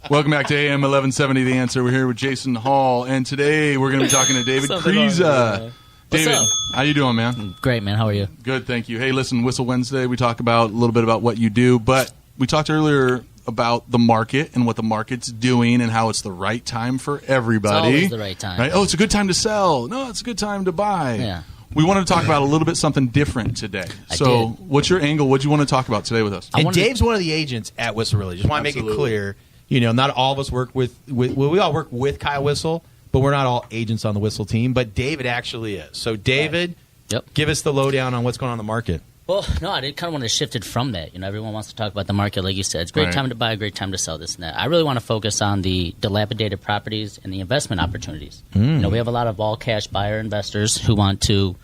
Welcome back to AM 1170, The Answer. We're here with Jason Hall, and today we're going to be talking to David Kreza. David, how you doing, man? Great, man. How are you? Good, thank you. Hey, listen, Whissel Wednesday, we talk about a little bit about what you do, but we talked earlier about the market and what the market's doing and how it's the right time for everybody. It's always the right time. Right? Oh, it's a good time to sell. No, it's a good time to buy. Yeah. We wanted to talk about a little bit something different today. So what's your angle? What do you want to talk about today with us? And Dave's one of the agents at Whissel, really. Just want to make it clear. You know, not all of us work with we all work with Kyle Whissel, but we're not all agents on the Whissel team. But David actually is. So, David, give us the lowdown on what's going on in the market. Well, no, I did kind of want to shift it from that. You know, everyone wants to talk about the market, like you said. It's a great time to buy, a great time to sell this and that. I really want to focus on the dilapidated properties and the investment opportunities. You know, we have a lot of all-cash buyer investors who want to,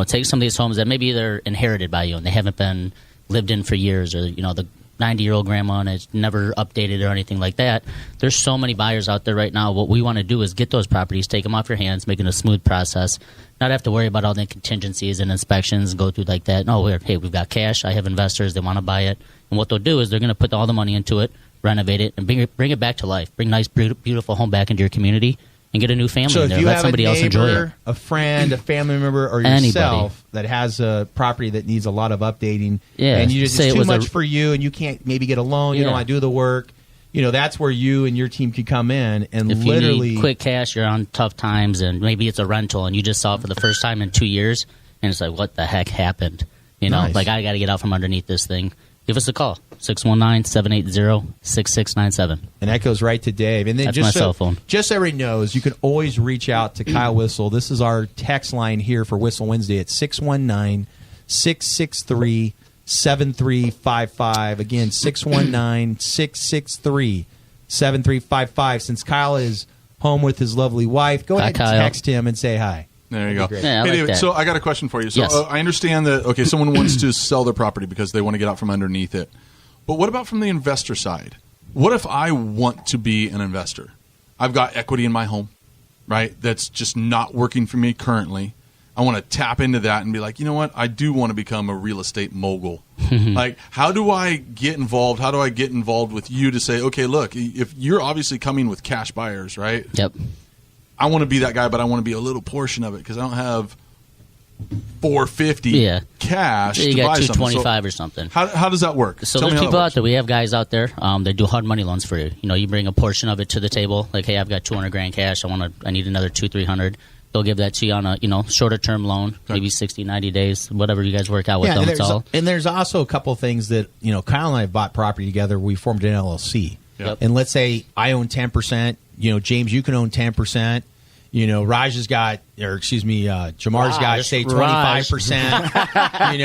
take some of these homes that maybe they're inherited by you and they haven't been lived in for years, or, the 90-year-old grandma and it's never updated or anything like that. There's so many buyers out there right now. What we want to do is get those properties, take them off your hands, make it a smooth process, not have to worry about all the contingencies and inspections and go through like that. No, we've got cash. I have investors. They want to buy it. And what they'll do is they're going to put all the money into it, renovate it, and bring it back to life. Bring nice, beautiful home back into your community and get a new family in there. Let somebody else enjoy it. A friend, a family member, or yourself that has a property that needs a lot of updating, and you just, it's too much for you, and you can't maybe get a loan, you don't want to do the work, that's where you and your team can come in and if literally... you need quick cash, you're on tough times, and maybe it's a rental, and you just saw it for the first time in 2 years, and it's like, what the heck happened? Like, I got to get out from underneath this thing. Give us a call, 619-780-6697. And that goes right to Dave. And then that's my cell phone. Just so everybody knows, you can always reach out to Kyle Whissel. This is our text line here for Whissel Wednesday at 619-663-7355. Again, 619-663-7355. Since Kyle is home with his lovely wife, go ahead and text him and say hi. There you go. Yeah, hey, David, so I got a question for you. So I understand that, someone wants to sell their property because they want to get out from underneath it. But what about from the investor side? What if I want to be an investor? I've got equity in my home, right? That's just not working for me currently. I want to tap into that and be like, you know what? I do want to become a real estate mogul. Like, how do I get involved? How do I get involved with you to say, okay, look, if you're obviously coming with cash buyers, right? Yep. I want to be that guy, but I want to be a little portion of it because I don't have $450 cash you to got buy something. $225 or something. How does that work? So there's people out there. We have guys out there. They do hard money loans for you. You bring a portion of it to the table. Like, hey, I've got $200,000 cash. I need another $200-300. They'll give that to you on a shorter term loan, maybe 60, 90 days, whatever you guys work out with them. And there's also a couple of things that Kyle and I have bought property together. We formed an LLC. Yep. And let's say I own 10%. James, you can own 10%. Raj's got, Jamar's got, say, 25%. And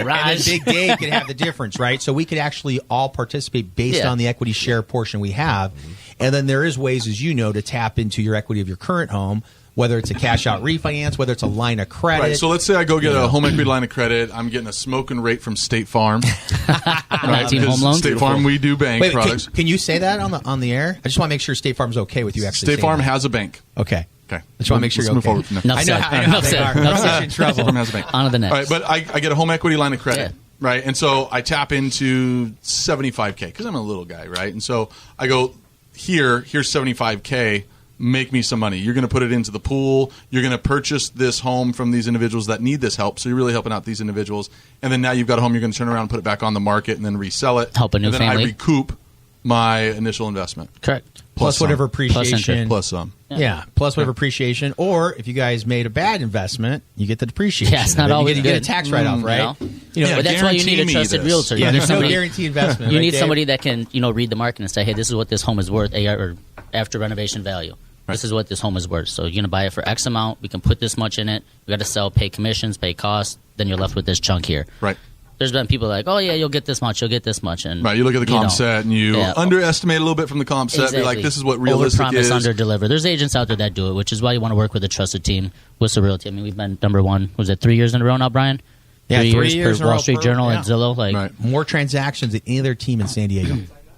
then Big Dave could have the difference, right? So we could actually all participate based on the equity share portion we have. And then there is ways, as to tap into your equity of your current home, whether it's a cash-out refinance, whether it's a line of credit. Right, so let's say I go get a home equity line of credit. I'm getting a smoking rate from State Farm. Right? Home loans? State Farm, we do bank products. Can you say that on the air? I just want to make sure State Farm's okay with you actually State Farm has a bank. Okay. Okay. I just want to make sure you're okay. Move forward from there. I know how they are. I'm in trouble. State Farm has a bank. On to the next. All right, but I get a home equity line of credit. Yeah. Right, and so I tap into $75K because I'm a little guy, right? And so I go, here's $75K. Make me some money. You're going to put it into the pool. You're going to purchase this home from these individuals that need this help. So you're really helping out these individuals. And then now you've got a home. You're going to turn around and put it back on the market and then resell it. Help a new family. And then I recoup my initial investment. Correct. Plus whatever appreciation. Plus some. Yeah. Plus whatever appreciation. Or if you guys made a bad investment, you get the depreciation. Yeah, it's not always you get a tax write-off, right? But that's why you need a trusted realtor. Yeah, there's no guaranteed investment. You need somebody that can, read the market and say, hey, this is what this home is worth, or after renovation value. Right. This is what this home is worth. So you're going to buy it for X amount. We can put this much in it. We got to sell, pay commissions, pay costs. Then you're left with this chunk here. Right. There's been people like, oh, yeah, you'll get this much, you'll get this much. And, right, you look at the comp set and you underestimate a little bit from the comp set. Exactly. Be like, this is what realistic is. Overpromise, underdeliver. There's agents out there that do it, which is why you want to work with a trusted team. Whissel Realty. I mean, we've been number one. Was it 3 years in a row now, Brian? Yeah, 3 years per Wall Street Journal and Zillow. More transactions than any other team in San Diego.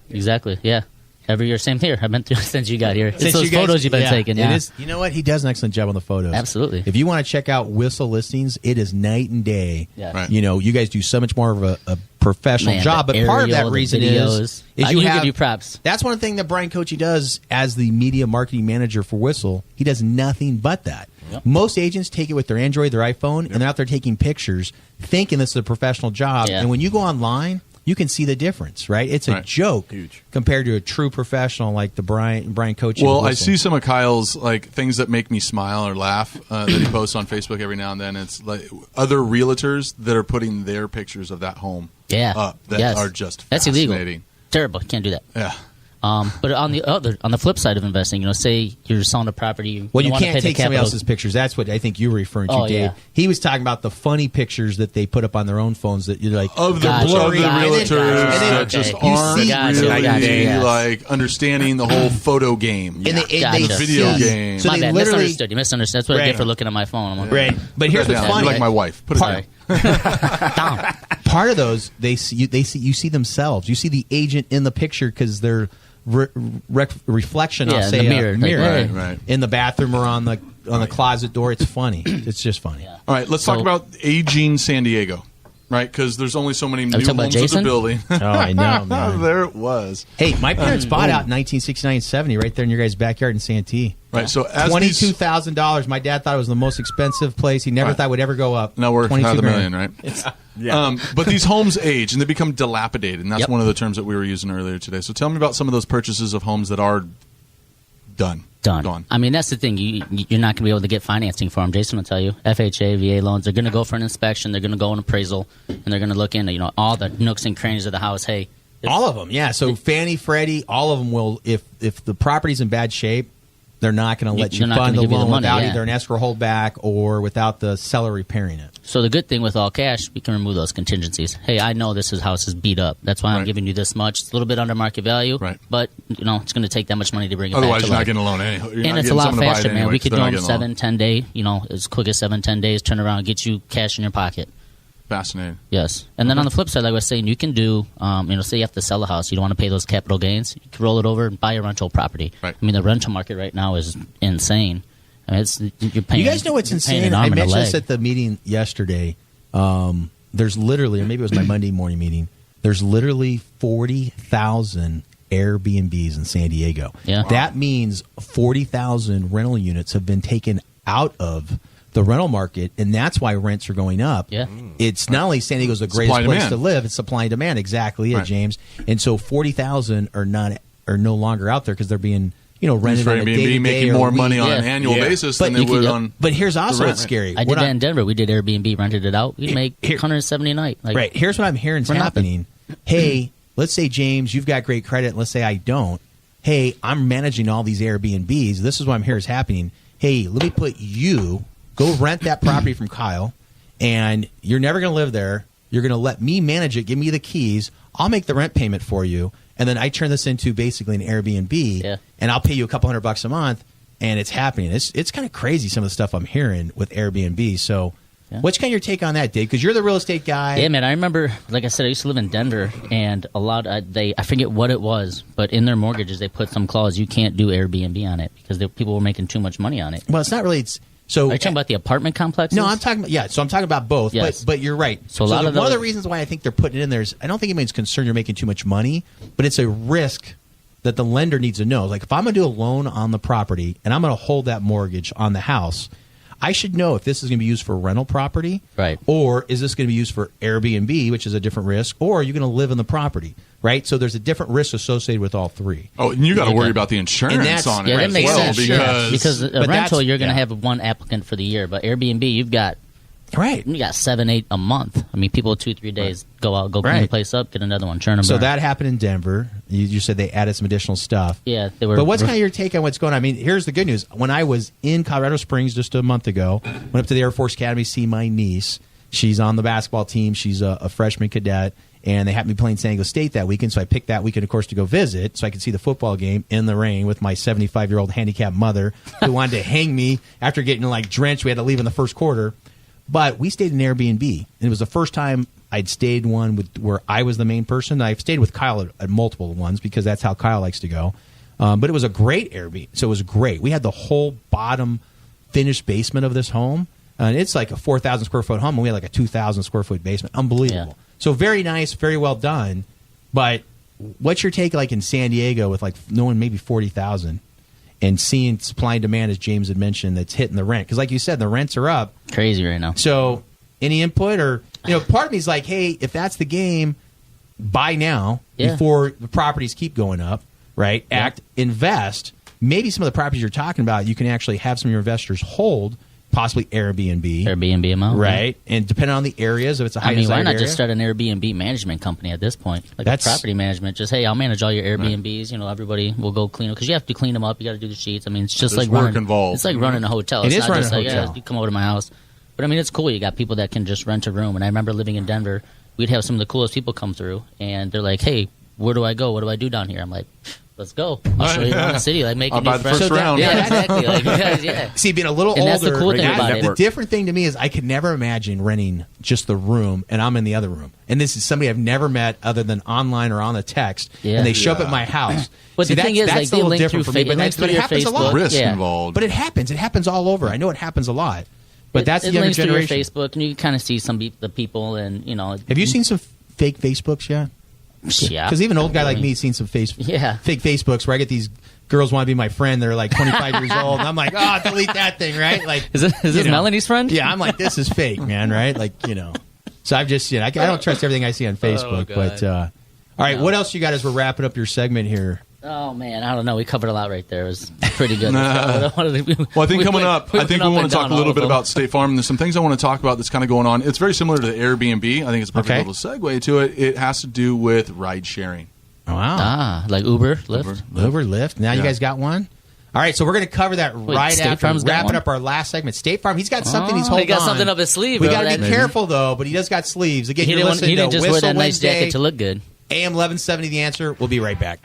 Exactly, yeah. Every year, same here. I've been through since you got here. It's those photos you've been taking. Yeah. It is, you know what? He does an excellent job on the photos. Absolutely. If you want to check out Whissel Listings, it is night and day. Yeah. Right. You know, you guys do so much more of a professional job. But part of that reason is you give you props. That's one thing that Brian Kochi does as the media marketing manager for Whissel. He does nothing but that. Yep. Most agents take it with their Android, their iPhone, and they're out there taking pictures, thinking this is a professional job. Yeah. And when you go online, you can see the difference, right? It's a joke compared to a true professional like the Brian Kochi. Well, I see some of Kyle's like things that make me smile or laugh that he posts on Facebook every now and then. It's like other realtors that are putting their pictures of that home up that are just that's fascinating. Illegal. Terrible. Can't do that. Yeah. But on the flip side of investing, say you're selling a property. Well, you can't take somebody else's pictures. That's what I think you were referring to, Dave. Yeah. He was talking about the funny pictures that they put up on their own phones that you're like of the realtors that just aren't really like understanding the whole photo game, and the video game. So they literally you misunderstood. That's what I get for looking at my phone. I'm like, right, but here's what's funny. Like my wife. Put it down. Part of those, you see themselves. You see the agent in the picture because they're reflection on, say, a mirror right. in the bathroom or on the closet door. It's funny. It's just funny. Yeah. All right, let's talk about aging San Diego, right? Because there's only so many new homes in the building. Oh, I know, man. There it was. Hey, my parents bought out in 1969-70 right there in your guys' backyard in Santee. Right, so as $22,000. My dad thought it was the most expensive place. He never thought it would ever go up. Now we're $22,000 million, right? But these homes age and they become dilapidated, and that's one of the terms that we were using earlier today. So tell me about some of those purchases of homes that are gone. I mean, that's the thing. You're not going to be able to get financing for them. Jason will tell you. FHA, VA loans, they're going to go for an inspection. They're going to go an appraisal, and they're going to look into all the nooks and crannies of the house. Hey, all of them, yeah. So Fannie, Freddie, all of them will. If the property's in bad shape, they're not going to let you fund the loan without either an escrow holdback or without the seller repairing it. So the good thing with all cash, we can remove those contingencies. Hey, I know this house is beat up. That's why I'm giving you this much. It's a little bit under market value, but it's going to take that much money to bring it Otherwise, back to you're not getting a loan anyway. And it's a lot faster, man. We could do them 7-10 days, as quick as 7-10 days, turn around, get you cash in your pocket. Fascinating. Yes. And then on the flip side, like I was saying, you can do, say you have to sell a house. You don't want to pay those capital gains. You can roll it over and buy a rental property. Right. I mean, the rental market right now is insane. I mean, you're paying. You guys know what's insane? I mentioned this at the meeting yesterday. There's literally, or maybe it was my Monday morning meeting, there's literally 40,000 Airbnbs in San Diego. Yeah. Wow. That means 40,000 rental units have been taken out of the rental market, and that's why rents are going up. Yeah. It's not only San Diego's the greatest place to live, it's supply and demand. Exactly it, James. And so 40,000 are no longer out there because they're being rented on a day-to-day making more money on an annual basis than they would on. But here's also what's scary. I did that in Denver. We did Airbnb, rented it out. We'd make $170 a night. Right. Here's what I'm hearing is happening. Hey, let's say, James, you've got great credit. Let's say I don't. Hey, I'm managing all these Airbnbs. This is what I'm hearing is happening. Hey, let me put you. Go rent that property from Kyle, and you're never going to live there. You're going to let me manage it. Give me the keys. I'll make the rent payment for you, and then I turn this into basically an Airbnb, and I'll pay you a couple $100 a month, and it's happening. It's kind of crazy some of the stuff I'm hearing with Airbnb. So what's kind of your take on that, Dave? Because you're the real estate guy. Yeah, man. I remember, like I said, I used to live in Denver, and a lot I forget what it was, but in their mortgages they put some clause you can't do Airbnb on it because people were making too much money on it. Well, it's not really. So are you talking about the apartment complexes? No, I'm talking about So I'm talking about both. Yes. But you're right. So one of the reasons why I think they're putting it in there is I don't think anybody's concerned you're making too much money, but it's a risk that the lender needs to know. Like if I'm going to do a loan on the property and I'm going to hold that mortgage on the house, I should know if this is going to be used for rental property, right? Or is this going to be used for Airbnb, which is a different risk, or are you going to live in the property, right? So there's a different risk associated with all three. Oh, and you got to worry about the insurance on it that makes sense. because a rental you're going to have one applicant for the year, but Airbnb you've got. Right. You got 7-8 a month. I mean, people 2-3 days go out, go clean the place up, get another one, churn them. So that happened in Denver. You said they added some additional stuff. Yeah, they were. But what's kind of your take on what's going on? I mean, here's the good news. When I was in Colorado Springs just a month ago, went up to the Air Force Academy to see my niece. She's on the basketball team. She's a freshman cadet. And they happened to be playing San Diego State that weekend, so I picked that weekend, of course, to go visit so I could see the football game in the rain with my 75-year-old handicapped mother who wanted to hang me after getting drenched. We had to leave in the first quarter. But we stayed in Airbnb, and it was the first time I'd stayed one where I was the main person. I've stayed with Kyle at multiple ones because that's how Kyle likes to go. But it was a great Airbnb. So it was great. We had the whole bottom finished basement of this home. And it's like a 4,000 square foot home, and we had like a 2,000 square foot basement. Unbelievable. Yeah. So very nice, very well done. But what's your take like in San Diego with like knowing maybe 40,000 and seeing supply and demand, as James had mentioned, that's hitting the rent? Because like you said, the rents are up. Crazy right now. So any input or, part of me is like, hey, if that's the game, buy now before the properties keep going up, right? Yeah. Invest. Maybe some of the properties you're talking about, you can actually have some of your investors hold, possibly Airbnb amount, right? And depending on the areas, if it's a high desired why not area, just start an Airbnb management company at this point, like that's property management? Just hey, I'll manage all your Airbnbs. Right. Everybody will go clean them because you have to clean them up. You got to do the sheets. It's just There's like work involved. It's like running a hotel. It it's is not running just a like hotel. You come over to my house. But it's cool. You got people that can just rent a room. And I remember living in Denver. We'd have some of the coolest people come through, and they're like, "Hey, where do I go? What do I do down here?" I'm like, let's go. I'll show you around the city. Like, make a new friend. First round. Yeah, exactly. Like, See, being a little and older, that's the cool thing about it. The different thing to me is I could never imagine renting just the room and I'm in the other room. And this is somebody I've never met other than online or on the text. And they show up at my house. But See, the thing is, that's like, a little different for me. But it happens a lot. Risk involved. But it happens all over. I know it happens a lot. But that's the younger generation. It links to your Facebook, and you can kind of see the people, and Have you seen some fake Facebooks yet? Yeah. Because even an old guy like me has seen some fake Facebooks where I get these girls want to be my friend. They're like 25 years old. And I'm like, delete that thing, right? Like, is this Melanie's friend? Yeah, I'm like, this is fake, man, right? Like, So I've just, I don't trust everything I see on Facebook. But, all right, what else you got as we're wrapping up your segment here? Oh, man, I don't know. We covered a lot right there. It was pretty good. Well, I think coming up, I think we want to talk a little bit about State Farm. There's some things I want to talk about that's kind of going on. It's very similar to the Airbnb. I think it's a perfect little segue to it. It has to do with ride sharing. Oh, wow. Like Uber, Lyft. Uber, Lyft. Now you guys got one? All right, so we're going to cover that right after wrapping up our last segment. State Farm, he's got something he's holding on. He got something up his sleeve. We got to be careful, though, but he does got sleeves. Again, he didn't just wear that nice jacket to look good. AM 1170, The Answer. We'll be right back.